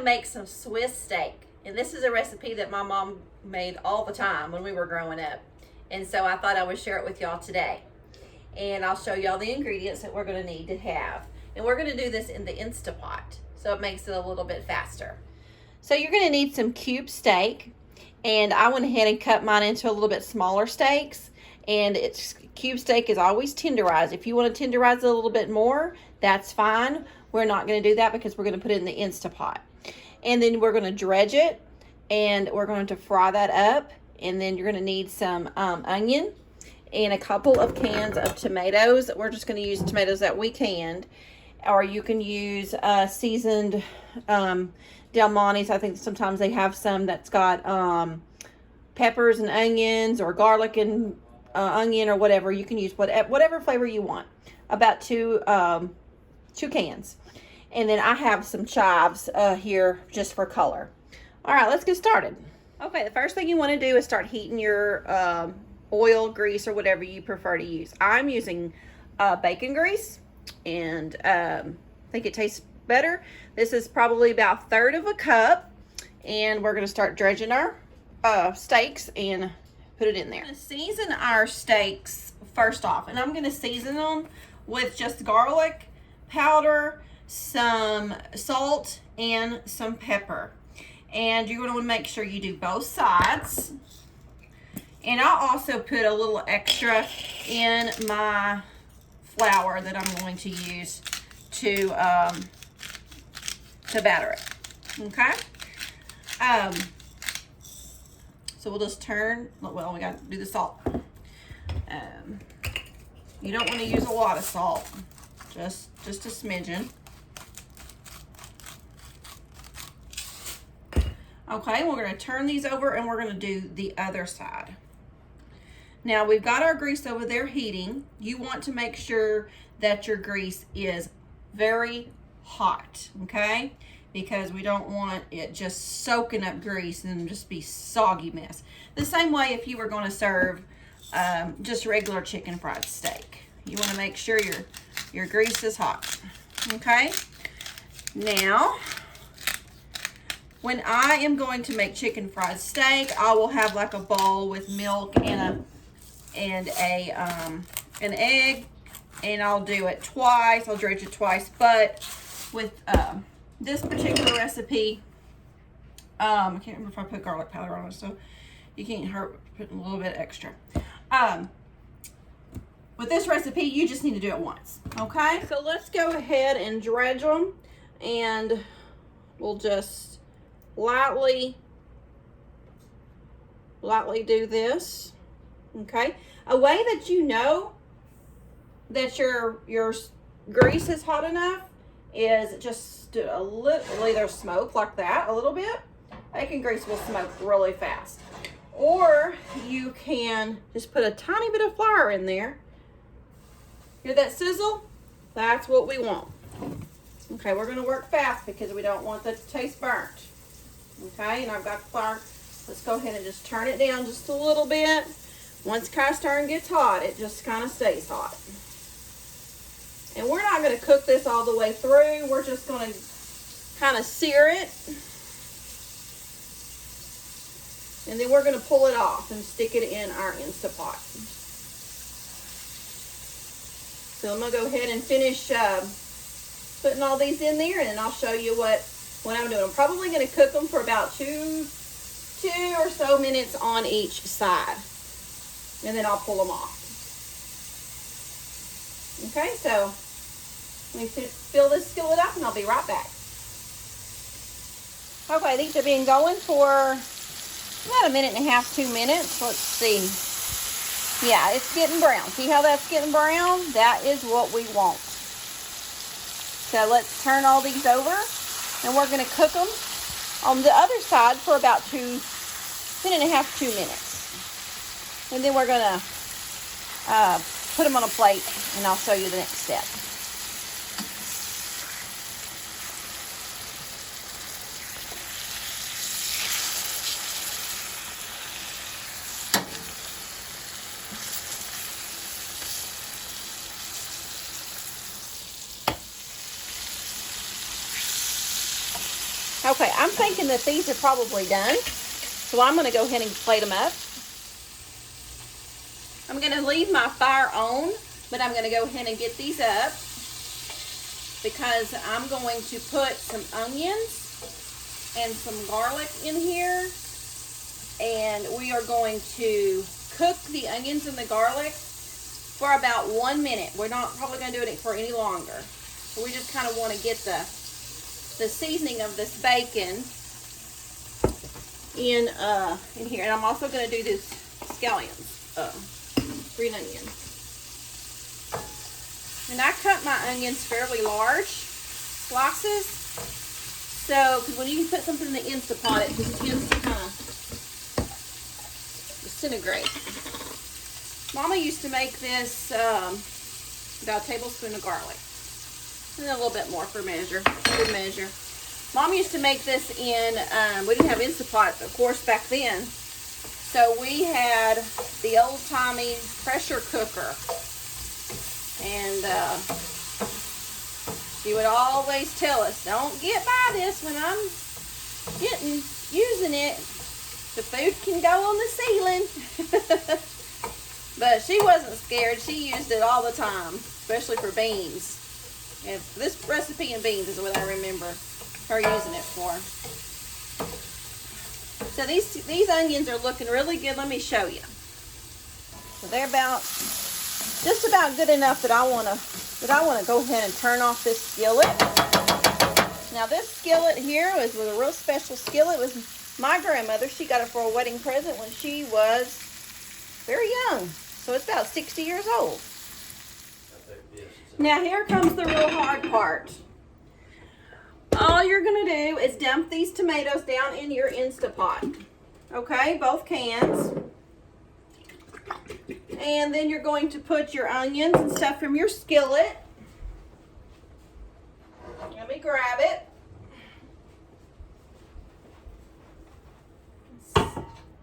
make some Swiss steak. And this is a recipe that my mom made all the time when we were growing up. And so I thought I would share it with y'all today. And I'll show y'all the ingredients that we're gonna need to have. And we're gonna do this in the Instapot, so it makes it a little bit faster. So you're gonna need some cube steak. And I went ahead and cut mine into a little bit smaller steaks. And it's cube steak is always tenderized. If you want to tenderize it a little bit more, that's fine. We're not going to do that because we're going to put it in the Instapot. And then we're going to dredge it, and we're going to fry that up. And then you're going to need some onion and a couple of cans of tomatoes. We're just going to use tomatoes that we canned, or you can use seasoned Del Monte's. I think sometimes they have some that's got peppers and onions, or garlic and onion, or whatever. You can use whatever flavor you want. About two cans. And then I have some chives here just for color. All right, let's get started. Okay, the first thing you want to do is start heating your oil, grease, or whatever you prefer to use. I'm using bacon grease, and I think it tastes better. This is probably about a third of a cup, and we're going to start dredging our steaks and put it in there. I'm going to season our steaks first off, and I'm going to season them with just garlic powder, some salt, and some pepper. And you're going to want to make sure you do both sides. And I'll also put a little extra in my flour that I'm going to use to batter it. Okay? So we'll just turn, well, we got to do the salt. You don't want to use a lot of salt, just a smidgen. Okay, we're going to turn these over, and we're going to do the other side. Now we've got our grease over there heating. You want to make sure that your grease is very hot, okay? Because we don't want it just soaking up grease and just be soggy mess. The same way if you were going to serve just regular chicken fried steak. You want to make sure your grease is hot, okay? Now, when I am going to make chicken fried steak, I will have like a bowl with milk and an egg, and I'll do it twice. I'll dredge it twice, but with this particular recipe, I can't remember if I put garlic powder on it, so you can't hurt putting a little bit extra. With this recipe, you just need to do it once, okay? So let's go ahead and dredge them, and we'll just lightly do this, okay? A way that you know that your grease is hot enough is just do a little, either smoke like that a little bit. Bacon grease will smoke really fast. Or you can just put a tiny bit of flour in there. Hear that sizzle? That's what we want. Okay, we're going to work fast because we don't want that to taste burnt. Okay, and I've got the flour. Let's go ahead and just turn it down just a little bit. Once cast iron gets hot, it just kind of stays hot. And we're not going to cook this all the way through. We're just going to kind of sear it. And then we're going to pull it off and stick it in our Instapot. So I'm going to go ahead and finish putting all these in there, and then I'll show you what I'm doing. I'm probably going to cook them for about two or so minutes on each side. And then I'll pull them off. Okay, so let me fill this skillet up, and I'll be right back. Okay, these are being going for about 1.5 minutes, 2 minutes. Let's see. Yeah, it's getting brown. See how that's getting brown? That is what we want. So let's turn all these over, and we're going to cook them on the other side for about 1.5 minutes, 2 minutes. And then we're going to put them on a plate, and I'll show you the next step. Okay, I'm thinking that these are probably done. So I'm going to go ahead and plate them up. I'm going to leave my fire on, but I'm going to go ahead and get these up because I'm going to put some onions and some garlic in here. And we are going to cook the onions and the garlic for about 1 minute. We're not probably going to do it for any longer. So we just kind of want to get the seasoning of this bacon in here. And I'm also going to do this scallions, green onion. And I cut my onions fairly large slices. So, because when you put something in the Instapot, it just tends to kind of disintegrate. Mama used to make this about a tablespoon of garlic. And a little bit more for measure, good measure. Mom used to make this in, we didn't have Instapot, of course, back then. So we had the old-timey pressure cooker. And she would always tell us, don't get by this when I'm using it. The food can go on the ceiling. But she wasn't scared. She used it all the time, especially for beans. And this recipe in beans is what I remember her using it for. So these onions are looking really good. Let me show you. So they're just about good enough that I want to go ahead and turn off this skillet. Now this skillet here was a real special skillet. It was my grandmother. She got it for a wedding present when she was very young. So it's about 60 years old. Now here comes the real hard part. All you're going to do is dump these tomatoes down in your Instapot. Okay, both cans. And then you're going to put your onions and stuff from your skillet. Let me grab it.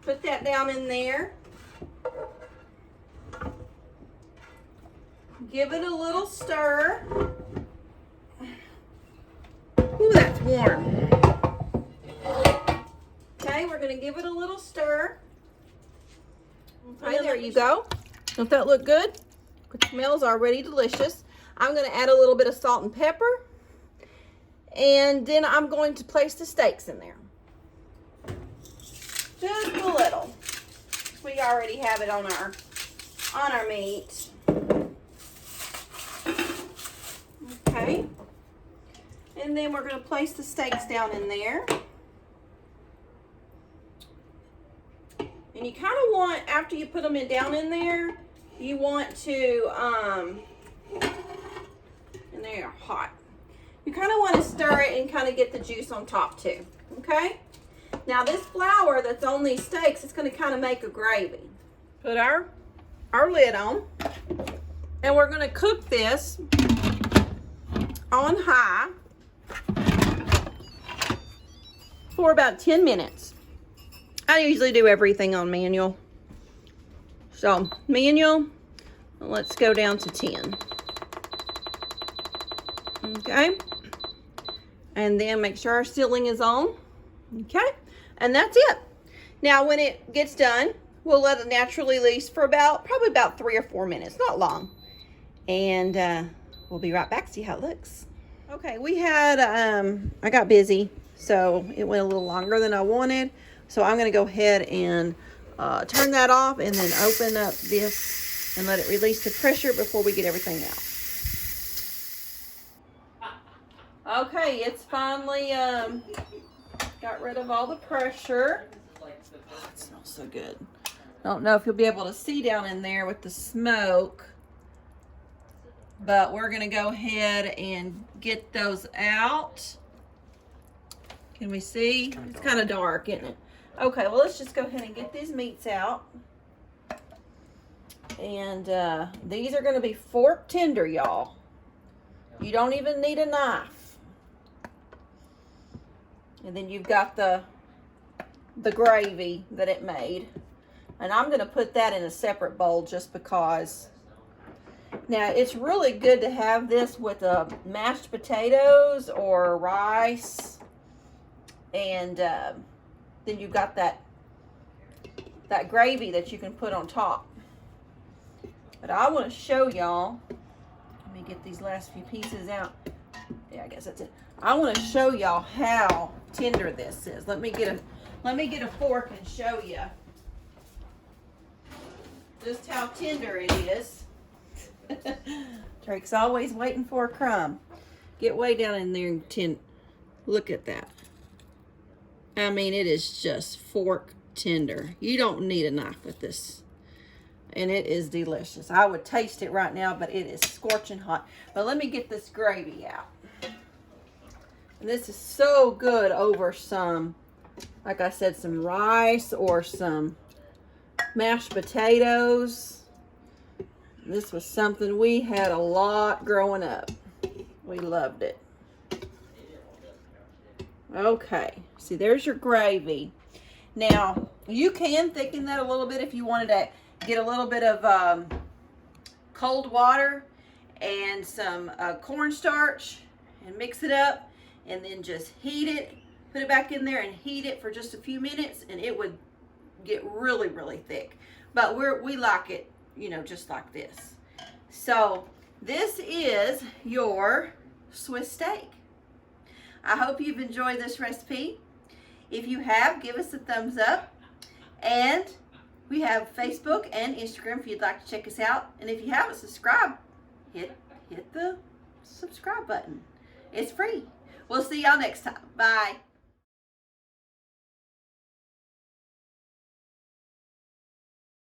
Put that down in there. Give it a little stir. Ooh, that's warm. Okay, we're going to give it a little stir. Okay, there you go. Don't that look good? It smells already delicious. I'm going to add a little bit of salt and pepper. And then I'm going to place the steaks in there. Just a little. We already have it on our meat. Okay. And then we're going to place the steaks down in there. And you kind of want, after you put them down in there, you want to, and they are hot. You kind of want to stir it and kind of get the juice on top too. Okay? Now this flour that's on these steaks, it's going to kind of make a gravy. Put our lid on. And we're going to cook this on high for about 10 minutes. I usually do everything on manual. So manual, let's go down to 10. Okay. And then make sure our sealing is on. Okay. And that's it. Now when it gets done, we'll let it naturally release for probably about 3 or 4 minutes, not long. And we'll be right back, see how it looks. Okay, we had, I got busy, so it went a little longer than I wanted. So I'm going to go ahead and turn that off and then open up this and let it release the pressure before we get everything out. Okay, it's finally got rid of all the pressure. Oh, it smells so good. I don't know if you'll be able to see down in there with the smoke. But we're going to go ahead and get those out. Can we see? It's kind of dark, isn't it? Okay, well, let's just go ahead and get these meats out. And these are going to be fork tender, y'all. You don't even need a knife. And then you've got the gravy that it made. And I'm going to put that in a separate bowl just because. Now, it's really good to have this with mashed potatoes or rice. And then you've got that gravy that you can put on top. But I want to show y'all. Let me get these last few pieces out. Yeah, I guess that's it. I want to show y'all how tender this is. Let me get a fork and show you just how tender it is. Drake's always waiting for a crumb. Get way down in there and look at that. I mean, it is just fork tender. You don't need a knife with this. And it is delicious. I would taste it right now, but it is scorching hot. But let me get this gravy out. And this is so good over some, like I said, some rice or some mashed potatoes. This was something we had a lot growing up. We loved it. Okay, see, there's your gravy. Now, you can thicken that a little bit if you wanted to get a little bit of cold water and some cornstarch and mix it up, and then just heat it, put it back in there and heat it for just a few minutes, and it would get really, really thick. But we like it, you know, just like this. So this is your Swiss steak. I hope you've enjoyed this recipe. If you have, give us a thumbs up. And we have Facebook and Instagram if you'd like to check us out. And if you haven't subscribed, hit the subscribe button. It's free. We'll see y'all next time. Bye.